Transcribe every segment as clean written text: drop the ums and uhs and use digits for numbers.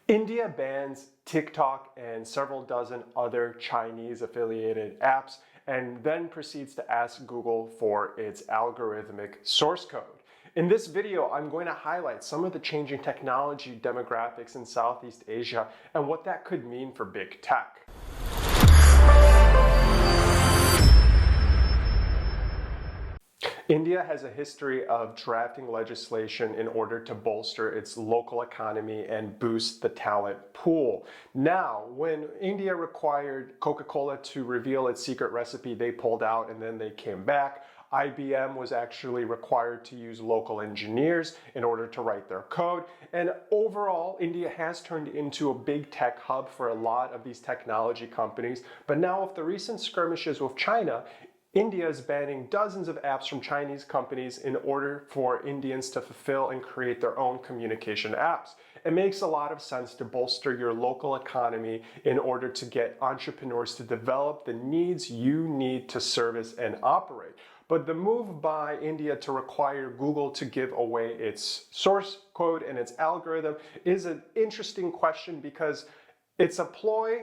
India bans TikTok and several dozen other Chinese-affiliated apps and then proceeds to ask Google for its algorithmic source code. In this video, I'm going to highlight some of the changing technology demographics in Southeast Asia and what that could mean for big tech. India has a history of drafting legislation in order to bolster its local economy and boost the talent pool. Now, when India required Coca-Cola to reveal its secret recipe, they pulled out and then they came back. IBM was actually required to use local engineers in order to write their code. And overall, India has turned into a big tech hub for a lot of these technology companies. But now with the recent skirmishes with China, India is banning dozens of apps from Chinese companies in order for Indians to fulfill and create their own communication apps. It makes a lot of sense to bolster your local economy in order to get entrepreneurs to develop the needs you need to service and operate. But the move by India to require Google to give away its source code and its algorithm is an interesting question because it's a ploy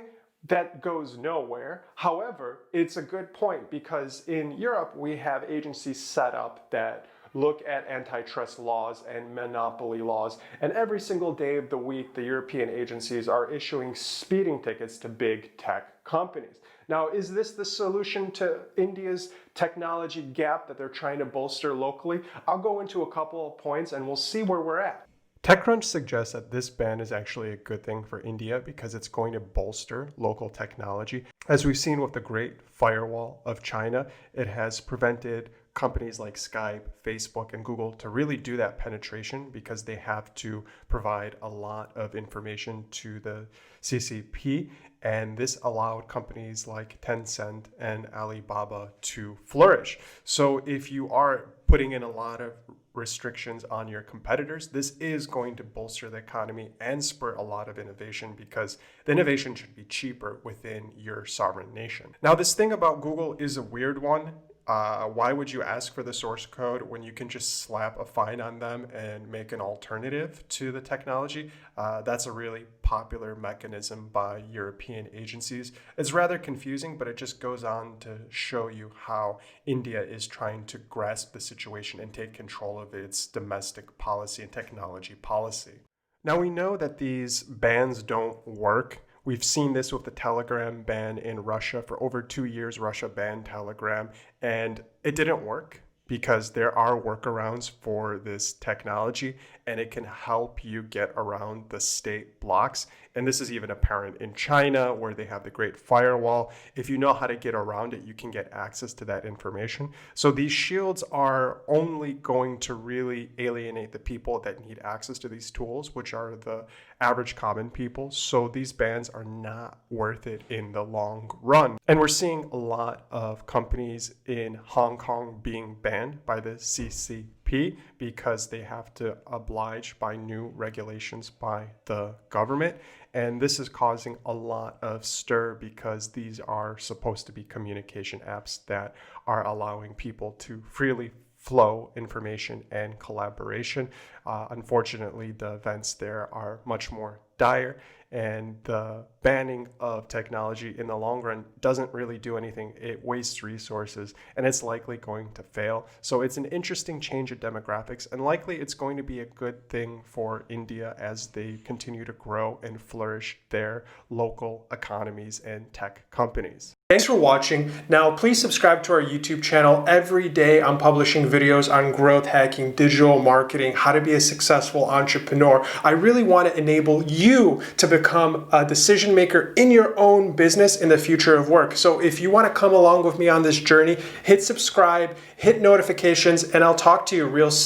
that goes nowhere. However, it's a good point because in Europe, we have agencies set up that look at antitrust laws and monopoly laws. And every single day of the week, the European agencies are issuing speeding tickets to big tech companies. Now, is this the solution to India's technology gap that they're trying to bolster locally? I'll go into a couple of points and we'll see where we're at. TechCrunch suggests that this ban is actually a good thing for India because it's going to bolster local technology. As we've seen with the Great Firewall of China, it has prevented companies like Skype, Facebook, and Google to really do that penetration because they have to provide a lot of information to the CCP. And this allowed companies like Tencent and Alibaba to flourish. So if you are putting in a lot of restrictions on your competitors, this is going to bolster the economy and spur a lot of innovation because the innovation should be cheaper within your sovereign nation. Now, this thing about Google is a weird one. Why would you ask for the source code when you can just slap a fine on them and make an alternative to the technology? That's a really popular mechanism by European agencies. It's rather confusing, but it just goes on to show you how India is trying to grasp the situation and take control of its domestic policy and technology policy. Now, we know that these bans don't work. We've seen this with the Telegram ban in Russia. For over 2 years, Russia banned Telegram, and it didn't work because there are workarounds for this technology, and it can help you get around the state blocks. And this is even apparent in China, where they have the Great Firewall. If you know how to get around it, you can get access to that information. So these shields are only going to really alienate the people that need access to these tools, which are the average common people. So these bans are not worth it in the long run. And we're seeing a lot of companies in Hong Kong being banned by the CCP because they have to oblige by new regulations by the government. And this is causing a lot of stir because these are supposed to be communication apps that are allowing people to freely flow information and collaboration. Unfortunately, the events there are much more dire, and the banning of technology in the long run doesn't really do anything. It wastes resources, and it's likely going to fail. So it's an interesting change of demographics, and likely it's going to be a good thing for India as they continue to grow and flourish their local economies and tech companies. Thanks for watching. Now, please subscribe to our YouTube channel. Every day I'm publishing videos on growth hacking, digital marketing, how to be a successful entrepreneur. I really want to enable you to become a decision maker in your own business in the future of work. So if you want to come along with me on this journey, hit subscribe, hit notifications, and I'll talk to you real soon.